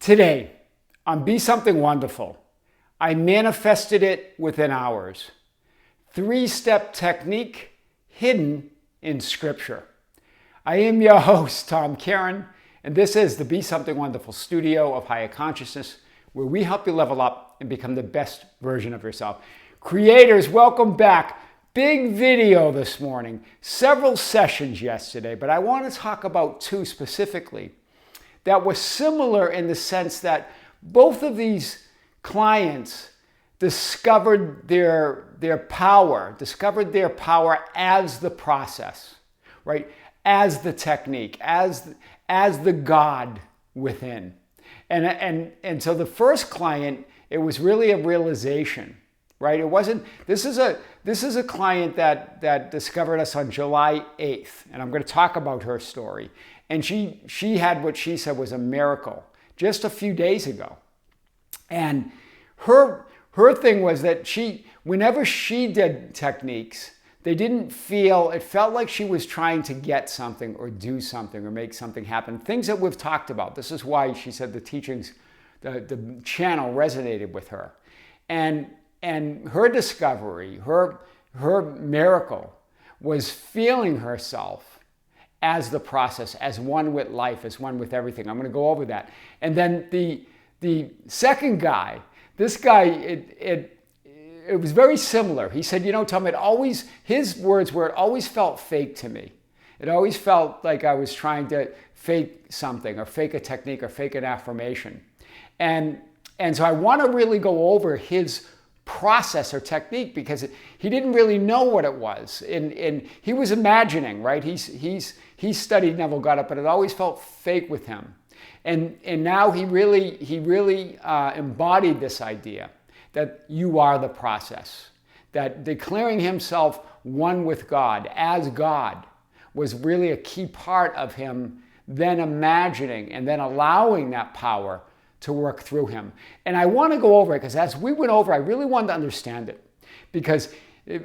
Today, on Be Something Wonderful, I manifested it within hours. 3-step technique hidden in Scripture. I am your host, Kearin, and this is the Be Something Wonderful studio of higher consciousness, where we help you level up and become the best version of yourself. Creators, welcome back. Big video this morning, several sessions yesterday, but I want to talk about two specifically that were similar in the sense that both of these clients discovered their power as the process, right? As the technique, as the God within. And so the first client, it was really a realization, right? It wasn't, this is a client that discovered us on July 8th, and I'm going to talk about her story. And she had what she said was a miracle just a few days ago. And her thing was that whenever she did techniques, it felt like she was trying to get something or do something or make something happen. Things that we've talked about. This is why she said the teachings, the channel resonated with her. And her discovery, her miracle was feeling herself as the process, as one with life, as one with everything. I'm going to go over that. And then the second guy, this guy, it was very similar. He said, Tom, his words were, it always felt fake to me. It always felt like I was trying to fake something or fake a technique or fake an affirmation. And so I want to really go over his process or technique because he didn't really know what it was. And he was imagining, right? He studied Neville Goddard, but it always felt fake with him. And now he really embodied this idea that you are the process, that declaring himself one with God, as God, was really a key part of him then imagining and then allowing that power to work through him. And I want to go over it because as we went over, I really wanted to understand it, because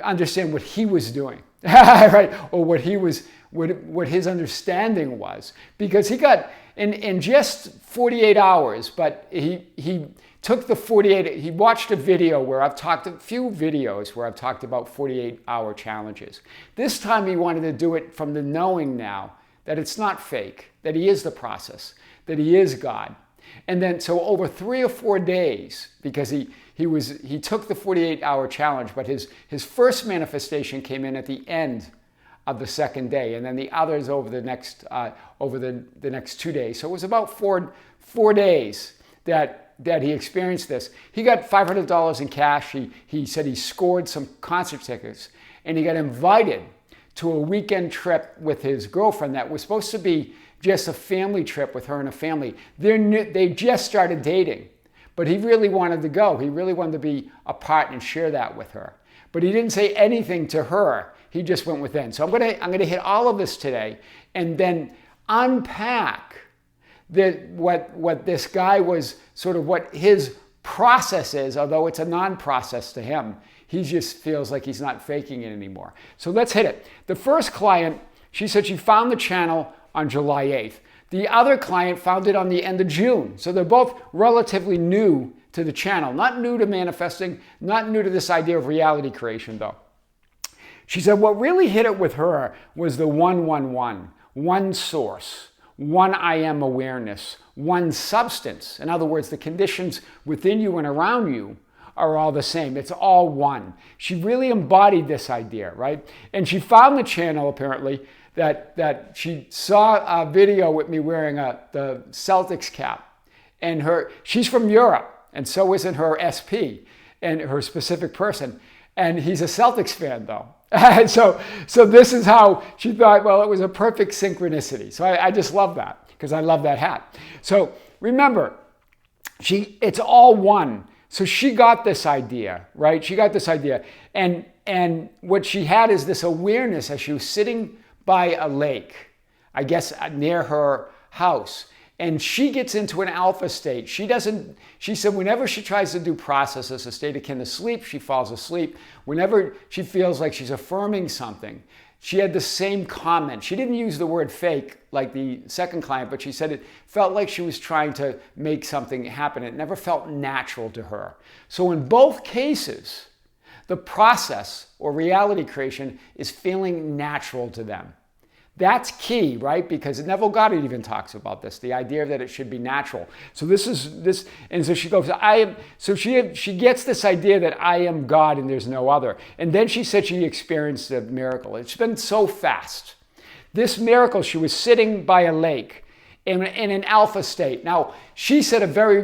understand what he was doing, right? Or what his understanding was, because he got in just 48 hours, but he took the 48, he watched a video where a few videos where I've talked about 48-hour challenges. This time he wanted to do it from the knowing now that it's not fake, that he is the process, that he is God. And then, so over 3 or 4 days, because he took the 48-hour challenge, but his first manifestation came in at the end of the second day, and then the others over the next 2 days. So it was about four days that he experienced this. He got $500 in cash. He said he scored some concert tickets, and he got invited to a weekend trip with his girlfriend that was supposed to be just a family trip with her and a family. They just started dating, but he really wanted to go. He really wanted to be a part and share that with her. But he didn't say anything to her. He just went within. So I'm gonna hit all of this today and then unpack what this guy was, sort of what his process is, although it's a non-process to him. He just feels like he's not faking it anymore. So let's hit it. The first client, she said she found the channel on July 8th. The other client found it on the end of June. So they're both relatively new to the channel. Not new to manifesting, not new to this idea of reality creation though. She said what really hit it with her was the 111, one source, one I am awareness, one substance. In other words, the conditions within you and around you are all the same. It's all one. She really embodied this idea, right? And she found the channel apparently that she saw a video with me wearing the Celtics cap. And she's from Europe, and so isn't her SP and her specific person. And he's a Celtics fan though. And so this is how she thought, well, it was a perfect synchronicity. So I just love that because I love that hat. So remember, it's all one. So she got this idea, right? She got this idea. And what she had is this awareness as she was sitting by a lake, I guess near her house. And she gets into an alpha state. She said whenever she tries to do processes, a state akin to sleep, she falls asleep. Whenever she feels like she's affirming something, she had the same comment. She didn't use the word fake like the second client, but she said it felt like she was trying to make something happen. It never felt natural to her. So in both cases, the process or reality creation is feeling natural to them. That's key, right? Because Neville Goddard even talks about this, the idea that it should be natural. So and so she goes, so she gets this idea that I am God and there's no other. And then she said she experienced a miracle. It's been so fast. This miracle, she was sitting by a lake in an alpha state. Now, she said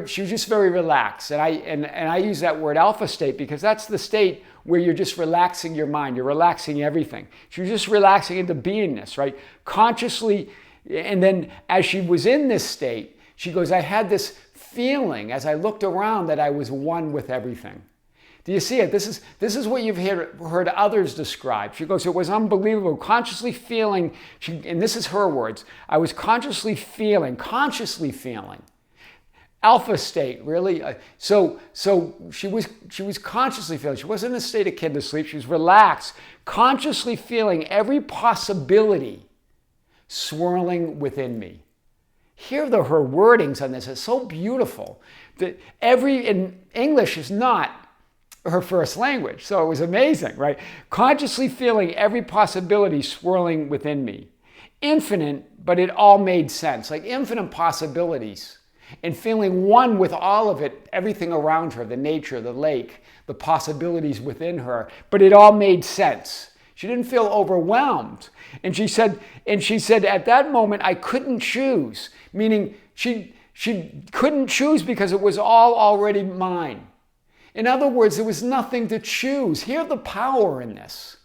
she was just very relaxed. And I use that word alpha state because that's the state where you're just relaxing your mind. You're relaxing everything. She was just relaxing into beingness, right? Consciously. And then as she was in this state, she goes, I had this feeling as I looked around that I was one with everything. Do you see it? This is what you've heard others describe. She goes, it was unbelievable. Consciously feeling, and this is her words, I was consciously feeling. Alpha state, really. So she was consciously feeling. She wasn't in a state akin to sleep. She was relaxed, consciously feeling every possibility swirling within me. Hear her wordings on this. It's so beautiful. In English is not her first language, so it was amazing, right? Consciously feeling every possibility swirling within me. Infinite, but it all made sense. Like infinite possibilities. And feeling one with all of it, everything around her, the nature, the lake, the possibilities within her, but it all made sense. She didn't feel overwhelmed. And she said at that moment, I couldn't choose, meaning she couldn't choose because it was all already mine. In other words, there was nothing to choose. Hear the power in this,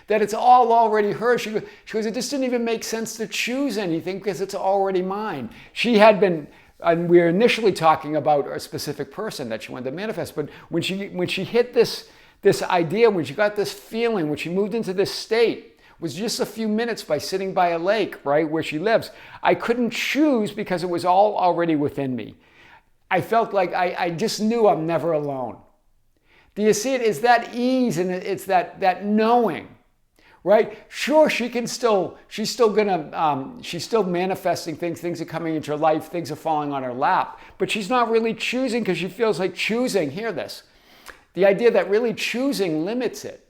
that it's all already hers. She goes, it just didn't even make sense to choose anything because it's already mine. She had been, and we were initially talking about a specific person that she wanted to manifest, but when she hit this idea, when she got this feeling, when she moved into this state, was just a few minutes by sitting by a lake, right, where she lives. I couldn't choose because it was all already within me. I felt like I just knew I'm never alone. Do you see it? It's that ease and it's that knowing, right? Sure, she's still manifesting things. Things are coming into her life. Things are falling on her lap. But she's not really choosing because she feels like choosing. Hear this. The idea that really choosing limits it,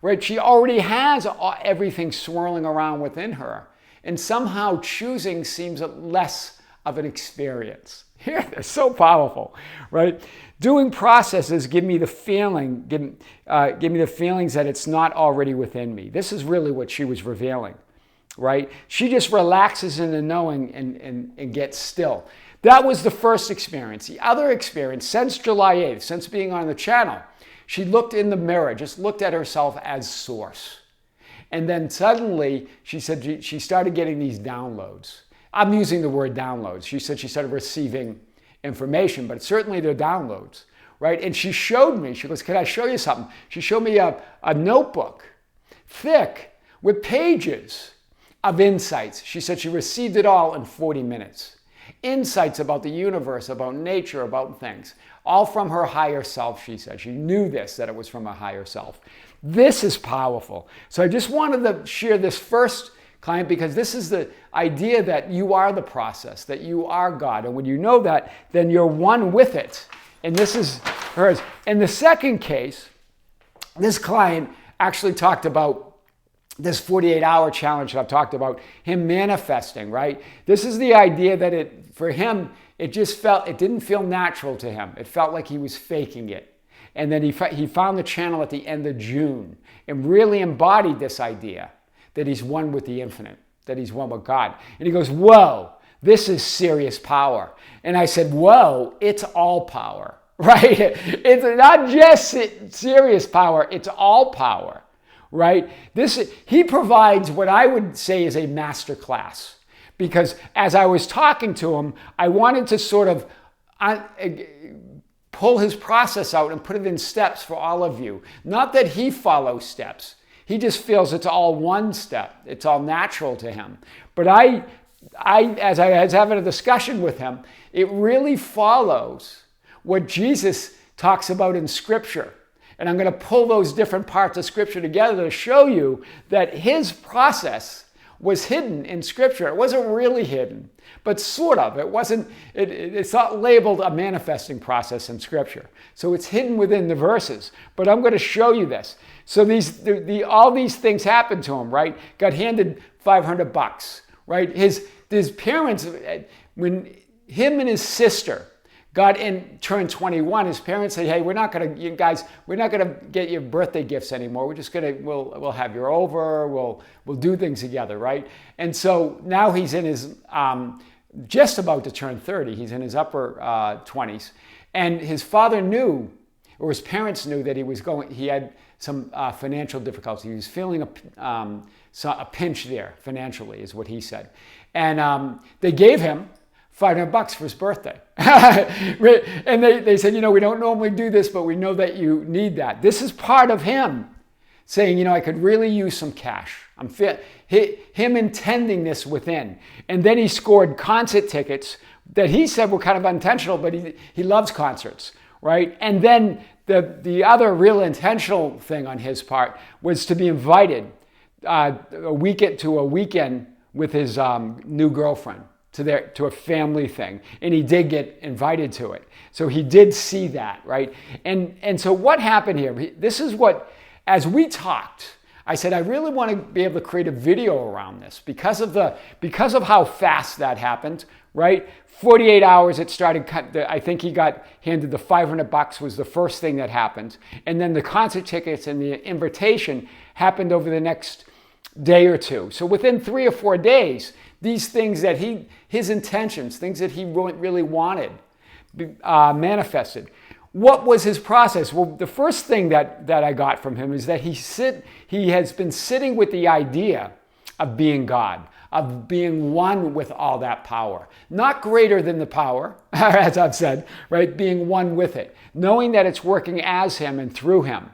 right? She already has everything swirling around within her. And somehow choosing seems less of an experience. Hear this. So powerful, right? Doing processes give me the feelings that it's not already within me. This is really what she was revealing, right? She just relaxes in the knowing and gets still. That was the first experience. The other experience, since July 8th, since being on the channel, she looked in the mirror, just looked at herself as source. And then suddenly, she said she started getting these downloads. I'm using the word downloads. She said she started receiving information, but certainly they're downloads, right? And she showed me, she goes, can I show you something? She showed me a notebook, thick, with pages of insights. She said she received it all in 40 minutes. Insights about the universe, about nature, about things. All from her higher self, she said. She knew that it was from her higher self. This is powerful. So I just wanted to share this first client because this is the idea that you are the process, that you are God. And when you know that, then you're one with it. And this is hers. In the second case, this client actually talked about this 48-hour challenge that I've talked about, him manifesting, right? This is the idea that for him, it didn't feel natural to him. It felt like he was faking it. And then he found the channel at the end of June and really embodied this idea that he's one with the infinite, that he's one with God. And he goes, whoa, this is serious power. And I said, whoa, it's all power, right? It's not just serious power, it's all power, right? He provides what I would say is a master class. Because as I was talking to him, I wanted to sort of pull his process out and put it in steps for all of you. Not that he follows steps. He just feels it's all one step. It's all natural to him. But as I was having a discussion with him, it really follows what Jesus talks about in Scripture. And I'm going to pull those different parts of Scripture together to show you that his process was hidden in Scripture. It wasn't really hidden, but sort of. It's not labeled a manifesting process in Scripture. So it's hidden within the verses. But I'm going to show you this. So all these things happened to him, right? Got handed $500, right? His parents, when him and his sister turned 21, his parents said, hey, we're not going to get you birthday gifts anymore. We'll have you over, we'll do things together, right? And so now he's in his, just about to turn 30. He's in his upper 20s. And his father knew, or his parents knew, that he had some financial difficulty. He was feeling a pinch there financially, is what he said. And they gave him $500 for his birthday. And they said, we don't normally do this, but we know that you need that. This is part of him saying, I could really use some cash. Him intending this within. And then he scored concert tickets that he said were kind of unintentional, but he loves concerts, right? And then the other real intentional thing on his part was to be invited to a weekend with his new girlfriend. To a family thing, and he did get invited to it. So he did see that, right? And so what happened here? This is what, as we talked, I said I really want to be able to create a video around this because of how fast that happened, right? 48 hours it started. I think he got handed the $500 was the first thing that happened, and then the concert tickets and the invitation happened over the next day or two. So within 3 or 4 days, these things that his intentions, things that he really wanted, manifested. What was his process? Well, the first thing that I got from him is that he has been sitting with the idea of being God, of being one with all that power. Not greater than the power, as I've said, right? Being one with it. Knowing that it's working as him and through him.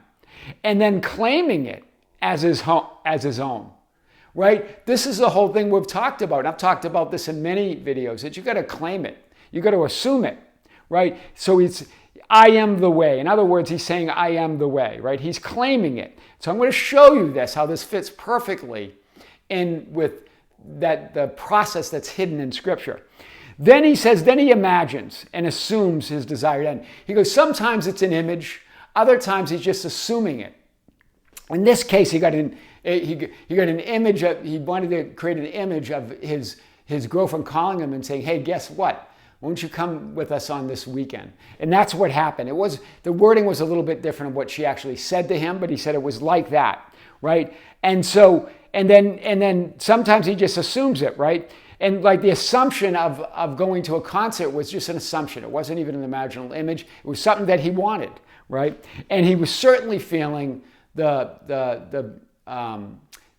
And then claiming it as his own. Right? This is the whole thing we've talked about. I've talked about this in many videos, that you got to claim it. You got to assume it, right? So I am the way. In other words, he's saying, I am the way, right? He's claiming it. So I'm going to show you this, how this fits perfectly in with the process that's hidden in Scripture. Then he imagines and assumes his desired end. He goes, sometimes it's an image. Other times he's just assuming it. In this case, he got an image. He wanted to create an image of his girlfriend calling him and saying, "Hey, guess what? Won't you come with us on this weekend?" And that's what happened. The wording was a little bit different of what she actually said to him, but he said it was like that, right? And then sometimes he just assumes it, right? And like the assumption of going to a concert was just an assumption. It wasn't even an imaginal image. It was something that he wanted, right? And he was certainly feeling the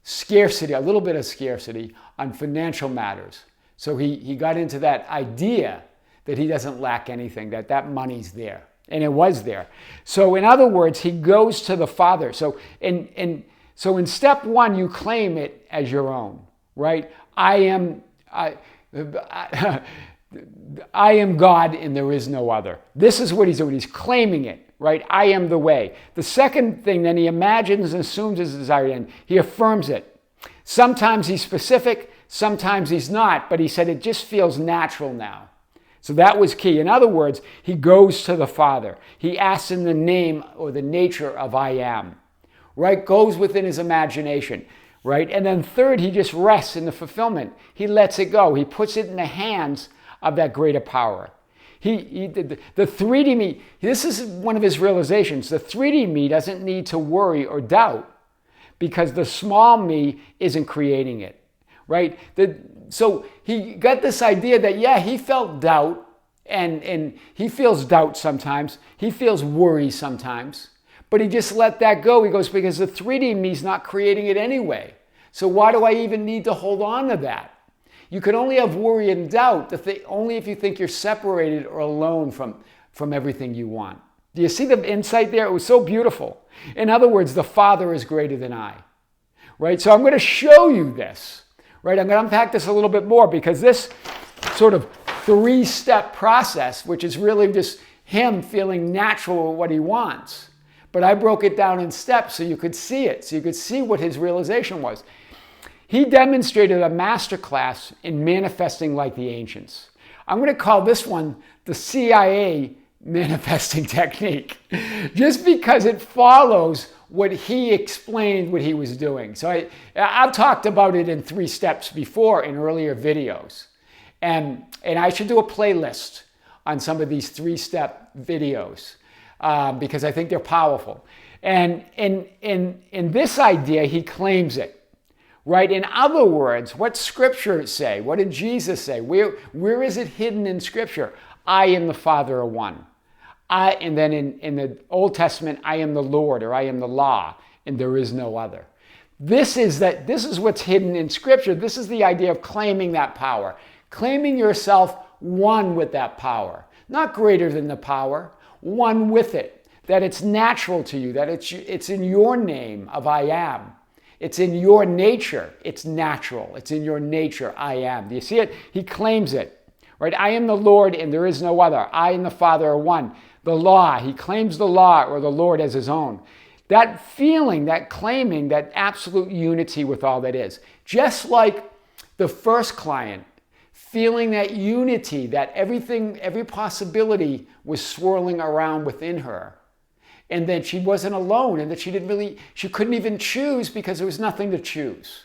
scarcity, a little bit of scarcity on financial matters. So he got into that idea that he doesn't lack anything, that money's there. And it was there. So in other words, he goes to the Father. So in step one, you claim it as your own, right? I am God and there is no other. This is what he's doing. He's claiming it. Right? I am the way. The second thing, then he imagines and assumes his desired end. He affirms it. Sometimes he's specific, sometimes he's not, but he said it just feels natural now. So that was key. In other words, he goes to the Father. He asks in the name or the nature of I am. Right? Goes within his imagination. Right? And then third, he just rests in the fulfillment. He lets it go. He puts it in the hands of that greater power. The 3D me, this is one of his realizations. The 3D me doesn't need to worry or doubt because the small me isn't creating it, right? So he got this idea that, yeah, he felt doubt and he feels doubt sometimes. He feels worry sometimes, but he just let that go. He goes, because the 3D me is not creating it anyway. So why do I even need to hold on to that? You can only have worry and doubt only if you think you're separated or alone from everything you want. Do you see the insight there? It was so beautiful. In other words, the Father is greater than I. Right? So I'm going to show you this. Right? I'm going to unpack this a little bit more because this sort of 3-step process, which is really just him feeling natural what he wants. but I broke it down in steps so you could see it, so you could see what his realization was. He demonstrated a masterclass in manifesting like the ancients. I'm going to call this one the CIA manifesting technique, just because it follows what he explained what he was doing. So I've talked about it in 3 steps before in earlier videos. And I should do a playlist on some of these 3-step videos because I think they're powerful. And in this idea, he claims it. Right? In other words, what Scripture say? What did Jesus say? Where is it hidden in Scripture? I and the Father are one. And then in the Old Testament, I am the Lord, or I am the law, and there is no other. This is what's hidden in Scripture. This is the idea of claiming that power. Claiming yourself one with that power. Not greater than the power, one with it. That it's natural to you, that it's in your name of I am. It's in your nature. It's natural. It's in your nature. I am. Do you see it? He claims it. Right? I am the Lord and there is no other. I and the Father are one. The law. He claims the law or the Lord as his own. That feeling, that claiming, that absolute unity with all that is. Just like the first client, feeling that unity, that everything, every possibility was swirling around within her. And that she wasn't alone, and that she couldn't even choose because there was nothing to choose.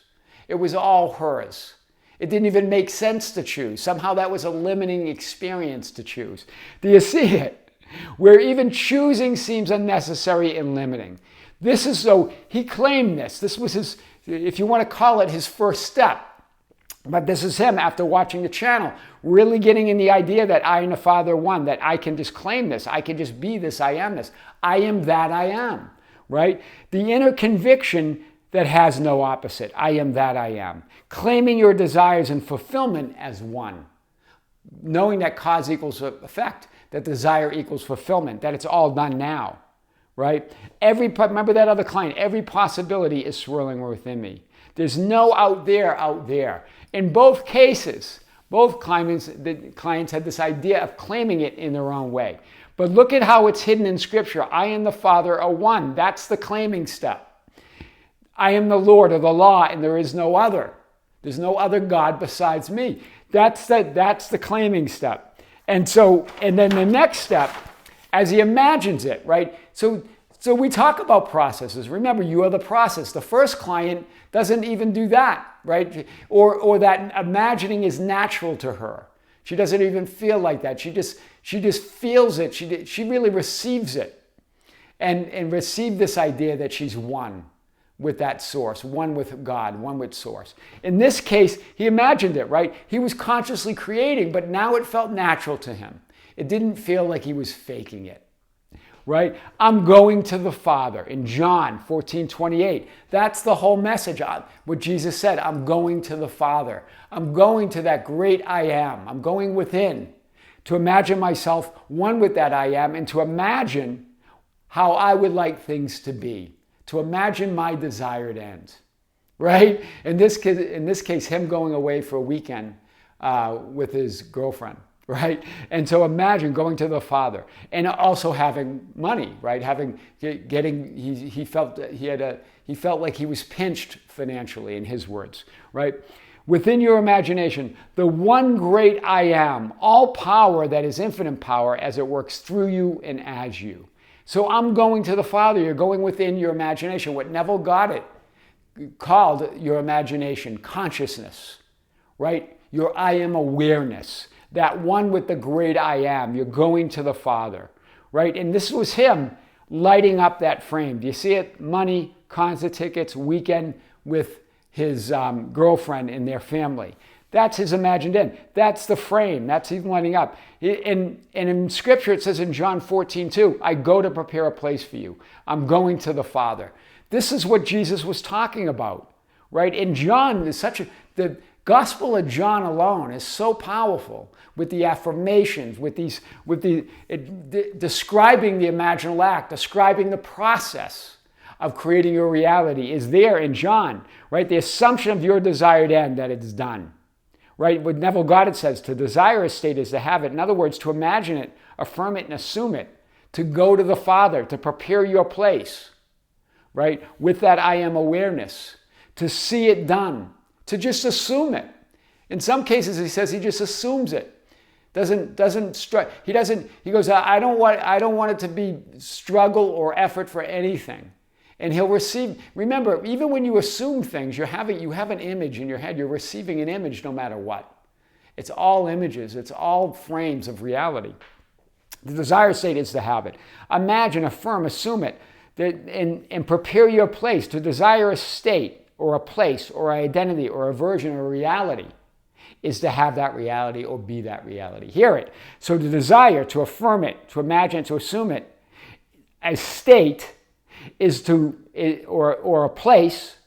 It was all hers. It didn't even make sense to choose. Somehow that was a limiting experience to choose. Do you see it? Where even choosing seems unnecessary and limiting. This is so, he claimed this. This was his, if you want to call it, his first step. But this is him, after watching the channel, really getting in the idea that I and the Father are one, that I can just claim this, I can just be this, I am this. I am that I am, right? The inner conviction that has no opposite. I am that I am. Claiming your desires and fulfillment as one. Knowing that cause equals effect, that desire equals fulfillment, that it's all done now, right? Remember that other client, every possibility is swirling within me. There's no out there. In both cases, both clients had this idea of claiming it in their own way. But look at how it's hidden in Scripture. I and the Father are one. That's the claiming step. I am the Lord of the law, and there is no other. There's no other God besides me. That's the claiming step. And then the next step, as he imagines it, right? So we talk about processes. Remember, you are the process. The first client doesn't even do that, right? Or that imagining is natural to her. She doesn't even feel like that. She just feels it. She really receives it, and receive this idea that she's one with that source, one with God, one with source. In this case, he imagined it, right? He was consciously creating, but now it felt natural to him. It didn't feel like he was faking it. Right? I'm going to the Father. In John 14:28, that's the whole message. What Jesus said, I'm going to the Father. I'm going to that great I am. I'm going within to imagine myself one with that I am, and to imagine how I would like things to be, to imagine my desired end. Right? In this case, him going away for a weekend with his girlfriend. Right? And so imagine going to the Father and also having money, right? He felt like he was pinched financially, in his words, right? Within your imagination, the one great I am, all power that is infinite power as it works through you and as you. So I'm going to the Father. You're going within your imagination. What Neville Goddard called your imagination, consciousness, right? Your I am awareness. That one with the great I am. You're going to the Father, right? And this was him lighting up that frame. Do you see it? Money, concert tickets, weekend with his girlfriend and their family. That's his imagined end. That's the frame. That's him lighting up. And in Scripture, it says in John 14:2, I go to prepare a place for you. I'm going to the Father. This is what Jesus was talking about, right? In John, the Gospel of John alone is so powerful with the affirmations, describing the imaginal act, describing the process of creating your reality is there in John, right? The assumption of your desired end, that it's done, right? What Neville Goddard says, to desire a state is to have it. In other words, to imagine it, affirm it, and assume it. to go to the Father, to prepare your place, right? With that I am awareness, to see it done, to just assume it. In some cases, he says he just assumes it. He goes, I don't want it to be struggle or effort for anything. And he'll receive, remember, even when you assume things, you have an image in your head. You're receiving an image no matter what. It's all images. It's all frames of reality. The desire state is to have it. Imagine, affirm, assume it, and prepare your place. To desire a state or a place or an identity or a version or a reality is to have that reality or be that reality. Hear it. So to desire, to affirm it, to imagine it, to assume it, a state is to, or a place,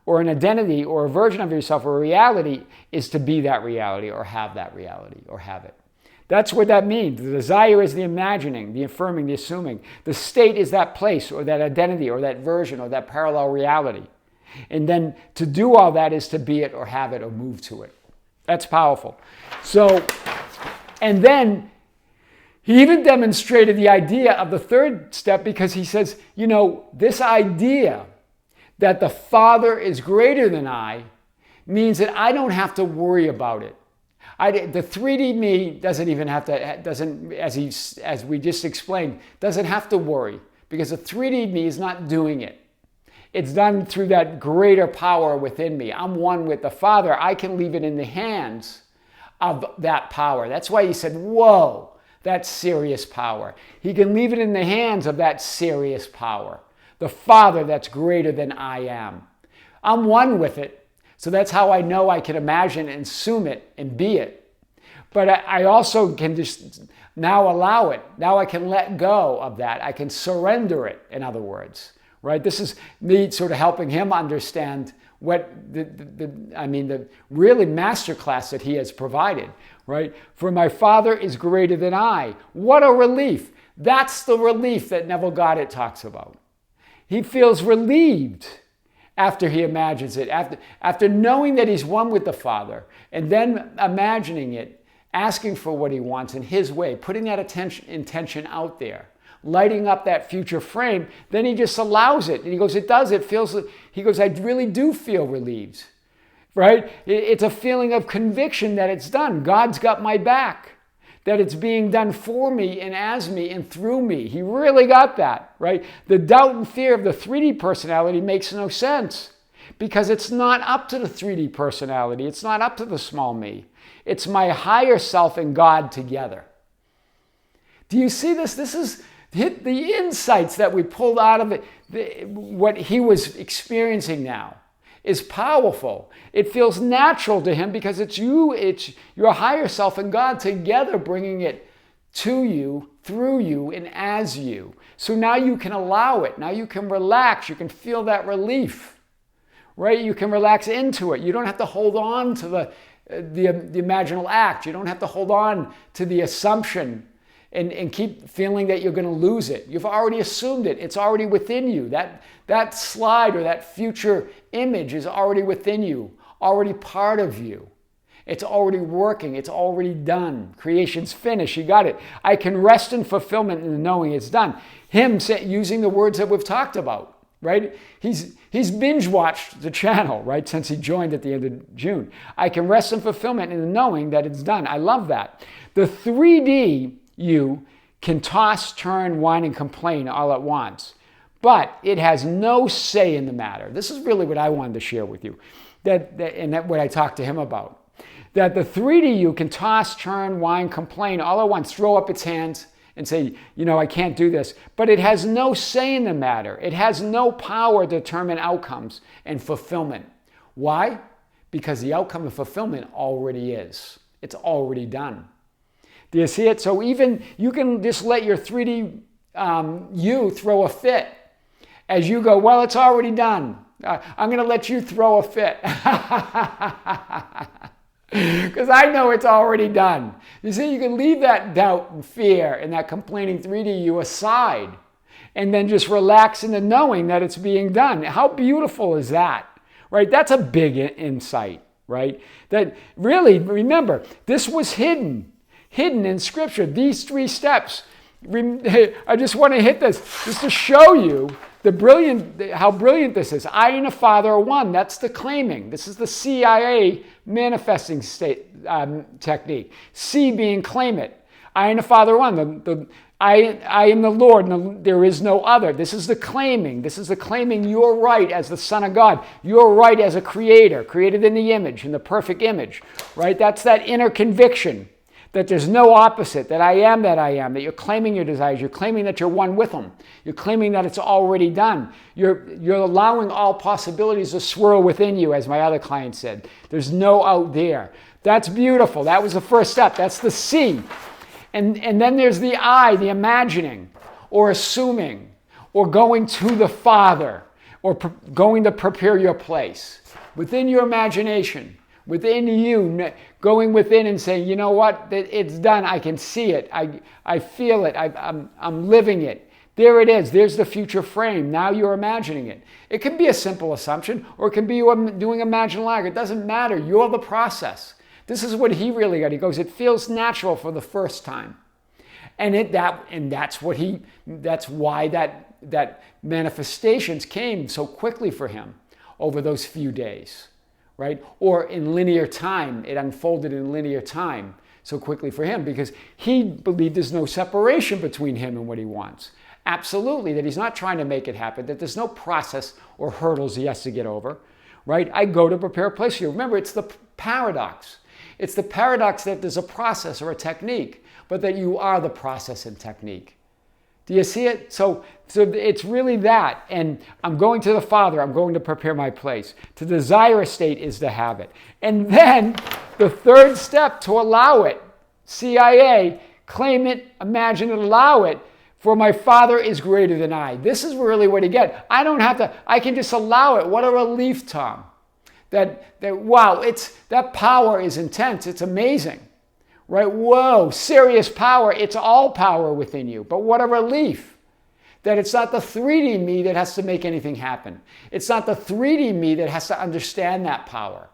or an identity, or a version of yourself, or a reality is to be that reality, or have that reality, or have it. That's what that means. The desire is the imagining, the affirming, the assuming. The state is that place, or that identity, or that version, or that parallel reality. And then to do all that is to be it, or have it, or move to it. That's powerful. So, and then he even demonstrated the idea of the third step because he says, this idea that the Father is greater than I means that I don't have to worry about it. The 3D me doesn't even have to, as we just explained, doesn't have to worry because the 3D me is not doing it. It's done through that greater power within me. I'm one with the Father. I can leave it in the hands of that power. That's why he said, whoa. That's serious power. He can leave it in the hands of that serious power. The Father that's greater than I am. I'm one with it. So that's how I know I can imagine and assume it and be it. But I also can just now allow it. Now I can let go of that. I can surrender it, in other words. Right? This is me sort of helping him understand what the really masterclass that he has provided, right? For my Father is greater than I. What a relief. That's the relief that Neville Goddard talks about. He feels relieved after he imagines it, after knowing that he's one with the Father, and then imagining it, asking for what he wants in his way, putting that intention out there, lighting up that future frame, then he just allows it. And he goes, I really do feel relieved, right? It's a feeling of conviction that it's done. God's got my back, that it's being done for me and as me and through me. He really got that, right? The doubt and fear of the 3D personality makes no sense because it's not up to the 3D personality. It's not up to the small me. It's my higher self and God together. Do you see this? This is the insights that we pulled out of it, what he was experiencing now is powerful. It feels natural to him because it's your higher self and God together bringing it to you, through you, and as you. So now you can allow it. Now you can relax. You can feel that relief, right? You can relax into it. You don't have to hold on to the imaginal act. You don't have to hold on to the assumption and keep feeling that you're going to lose it. You've already assumed it. It's already within you. That slide or that future image is already within you, already part of you. It's already working. It's already done. Creation's finished. You got it. I can rest in fulfillment in knowing it's done. Him using the words that we've talked about, right? He's binge-watched the channel, right, since he joined at the end of June. I can rest in fulfillment in knowing that it's done. I love that. The 3D you can toss, turn, whine, and complain all at once. But it has no say in the matter. This is really what I wanted to share with you, and what I talked to him about. That the 3D you can toss, turn, whine, complain all at once, throw up its hands and say, I can't do this. But it has no say in the matter. It has no power to determine outcomes and fulfillment. Why? Because the outcome of fulfillment already is. It's already done. Do you see it? So even you can just let your 3D you throw a fit as you go, well, it's already done. I'm going to let you throw a fit. Because I know it's already done. You see, you can leave that doubt and fear and that complaining 3D you aside and then just relax into knowing that it's being done. How beautiful is that? Right? That's a big insight, right? That really, remember, this was hidden in Scripture. These 3 steps I just want to hit this just to show you how brilliant this is. I and the Father are one. That's the claiming. This is the CIA manifesting technique. C being claim it. I and the Father are one. I am the Lord, and there is no other. This is the claiming. This is the claiming you're right as the Son of God. You're right as a creator, created in the image, in the perfect image, right? That's that inner conviction that there's no opposite, that I am, that you're claiming your desires. You're claiming that you're one with them. You're claiming that it's already done. You're allowing all possibilities to swirl within you, as my other client said. There's no out there. That's beautiful. That was the first step. That's the C. And then there's the I, the imagining, or assuming, or going to the Father, or going to prepare your place. Within your imagination, within you, going within and saying, you know what, it's done. I can see it. I feel it. I'm living it. There it is. There's the future frame. Now you're imagining it. It can be a simple assumption, or it can be you doing imaginal lag. It doesn't matter. You're the process. This is what he really got. He goes, it feels natural for the first time. That's why that manifestations came so quickly for him over those few days. Right? Or in linear time, it unfolded in linear time so quickly for him because he believed there's no separation between him and what he wants. Absolutely, that he's not trying to make it happen, that there's no process or hurdles he has to get over, right? I go to prepare a place for you. Remember, it's the paradox. It's the paradox that there's a process or a technique, but that you are the process and technique. Do you see it? So it's really that. And I'm going to the Father. I'm going to prepare my place. To desire a state is to have it. And then the third step, to allow it. CIA, claim it, imagine it, allow it. For my Father is greater than I. This is really what you get. I don't have to, I can just allow it. What a relief, Tom. Wow, that power is intense. It's amazing. Right? Whoa, serious power. It's all power within you. But what a relief that it's not the 3D me that has to make anything happen. It's not the 3D me that has to understand that power.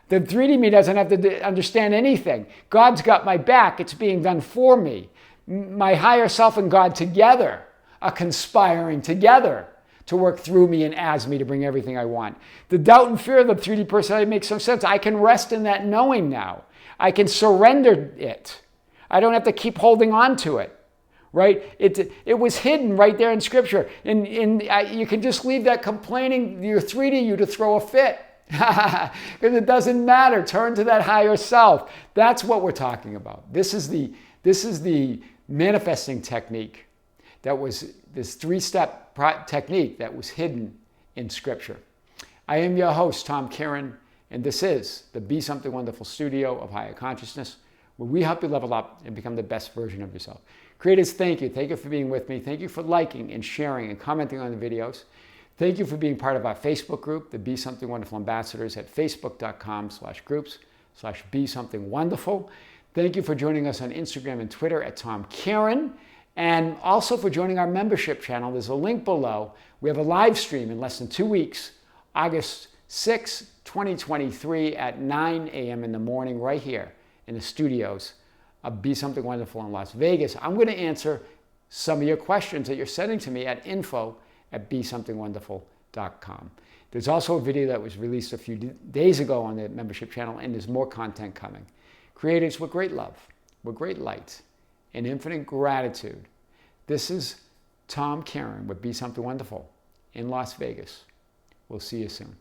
The 3D me doesn't have to understand anything. God's got my back. It's being done for me. My higher self and God together are conspiring together to work through me and as me to bring everything I want. The doubt and fear of the 3D personality makes some sense. I can rest in that knowing now. I can surrender it. I don't have to keep holding on to it, right? It was hidden right there in Scripture. And you can just leave that complaining, your 3D you to throw a fit. Because it doesn't matter. Turn to that higher self. That's what we're talking about. This is the manifesting technique that was this 3-step technique that was hidden in Scripture. I am your host, Tom Kearin. And this is the Be Something Wonderful studio of higher consciousness, where we help you level up and become the best version of yourself. Creators, thank you. Thank you for being with me. Thank you for liking and sharing and commenting on the videos. Thank you for being part of our Facebook group, the Be Something Wonderful Ambassadors, at facebook.com/groups/Be Something Wonderful. Thank you for joining us on Instagram and Twitter at Tom Kearin, and also for joining our membership channel. There's a link below. We have a live stream in less than 2 weeks, August 6, 2023 at 9 a.m. in the morning right here in the studios of Be Something Wonderful in Las Vegas. I'm going to answer some of your questions that you're sending to me at info@besomethingwonderful.com. There's also a video that was released a few days ago on the membership channel, and there's more content coming. Creators with great love, with great light, and infinite gratitude. This is Tom Kearin with Be Something Wonderful in Las Vegas. We'll see you soon.